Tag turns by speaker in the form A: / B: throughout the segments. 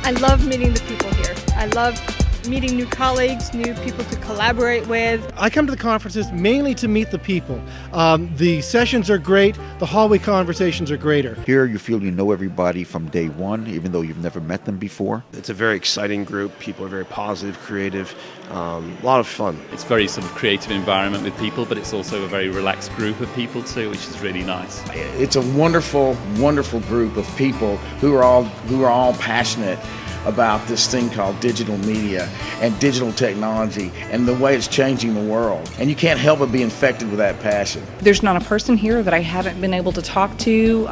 A: I love meeting the people here. I love meeting new colleagues, new people to collaborate with.
B: I come to the conferences mainly to meet the people. The sessions are great, the hallway conversations are greater.
C: Here you feel you know everybody from day one, even though you've never met them before.
D: It's a very exciting group. People are very positive, creative, a lot of fun.
E: It's a very sort of creative environment with people, but it's also a very relaxed group of people too, which is really nice.
F: It's a wonderful, wonderful group of people who are all passionate about this thing called digital media and digital technology and the way it's changing the world. And you can't help but be infected with that passion.
G: There's not a person here that I haven't been able to talk to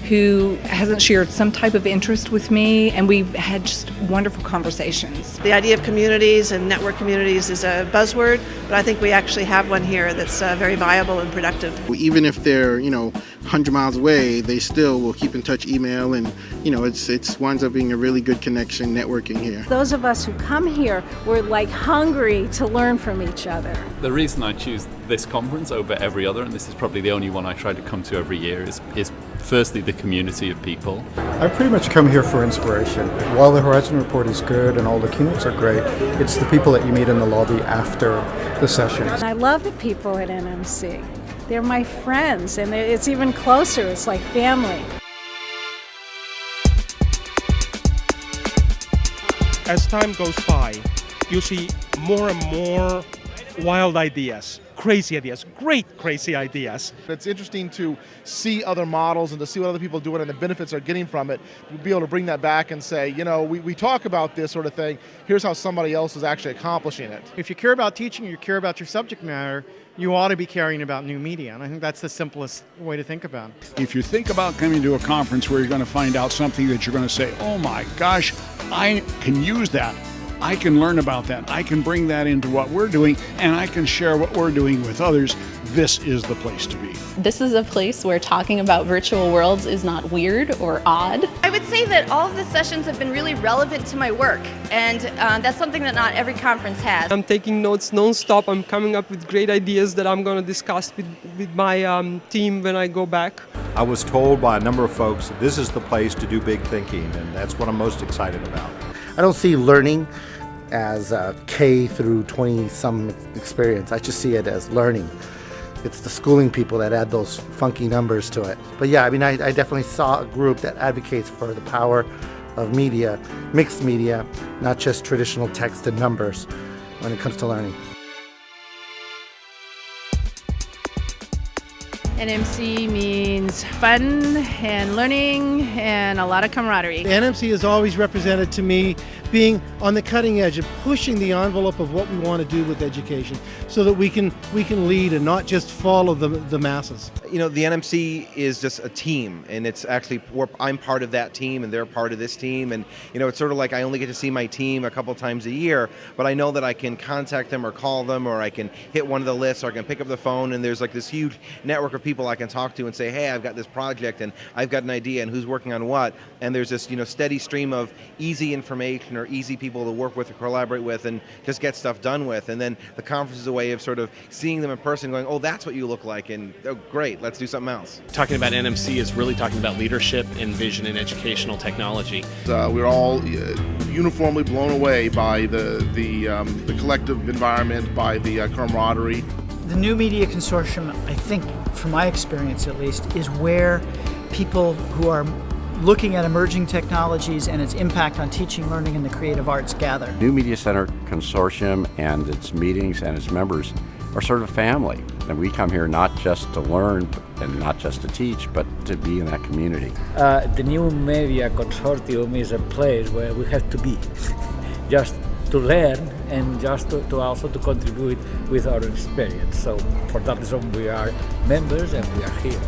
G: who hasn't shared some type of interest with me, and we've had just wonderful conversations.
H: The idea of communities and network communities is a buzzword, but I think we actually have one here that's very viable and productive.
I: Even if they're 100 miles away, they still will keep in touch email, and it's winds up being a really good connection networking here.
J: Those of us who come here, we're like hungry to learn from each other.
E: The reason I choose this conference over every other, and this is probably the only one I try to come to every year, is firstly the community of people.
K: I pretty much come here for inspiration. While the Horizon Report is good and all the keynotes are great, it's the people that you meet in the lobby after the sessions.
J: I love the people at NMC. They're my friends, and it's even closer. It's like family.
L: As time goes by, you see more and more wild ideas, crazy ideas, great crazy ideas.
M: It's interesting to see other models and to see what other people are doing and the benefits they're getting from it. We'll be able to bring that back and say, we talk about this sort of thing, here's how somebody else is actually accomplishing it.
N: If you care about teaching, you care about your subject matter, you ought to be caring about new media, and I think that's the simplest way to think about it.
O: If you think about coming to a conference where you're going to find out something that you're going to say, oh my gosh, I can use that, I can learn about that, I can bring that into what we're doing, and I can share what we're doing with others, this is the place to be.
P: This is a place where talking about virtual worlds is not weird or odd.
Q: I would say that all of the sessions have been really relevant to my work, and that's something that not every conference has.
R: I'm taking notes non-stop. I'm coming up with great ideas that I'm going to discuss with my team when I go back.
S: I was told by a number of folks that this is the place to do big thinking, and that's what I'm most excited about.
T: I don't see learning as a K through 20-some experience. I just see it as learning. It's the schooling people that add those funky numbers to it. But yeah, I definitely saw a group that advocates for the power of media, mixed media, not just traditional text and numbers when it comes to learning.
D: NMC means fun and learning and a lot of camaraderie.
B: NMC has always represented to me being on the cutting edge and pushing the envelope of what we want to do with education so that we can lead and not just follow the masses.
E: The NMC is just a team, and it's actually, I'm part of that team and they're part of this team, and it's sort of like I only get to see my team a couple times a year, but I know that I can contact them or call them, or I can hit one of the lists, or I can pick up the phone, and there's like this huge network of people I can talk to and say, hey, I've got this project and I've got an idea and who's working on what, and there's this steady stream of easy information or easy people to work with or collaborate with and just get stuff done with. And then the conference is a way of sort of seeing them in person, going, oh, that's what you look like, and oh, great, let's do something else.
G: Talking about NMC is really talking about leadership and vision in educational technology.
M: We're all uniformly blown away by the collective environment, by the camaraderie.
C: The New Media Consortium, I think, from my experience at least, is where people who are looking at emerging technologies and its impact on teaching, learning, and the creative arts gather.
L: New Media Center Consortium and its meetings and its members are sort of family. And we come here not just to learn and not just to teach, but to be in that community.
R: The New Media Consortium is a place where we have to be, just to learn and just to also to contribute with our experience. So for that reason we are members and we are here.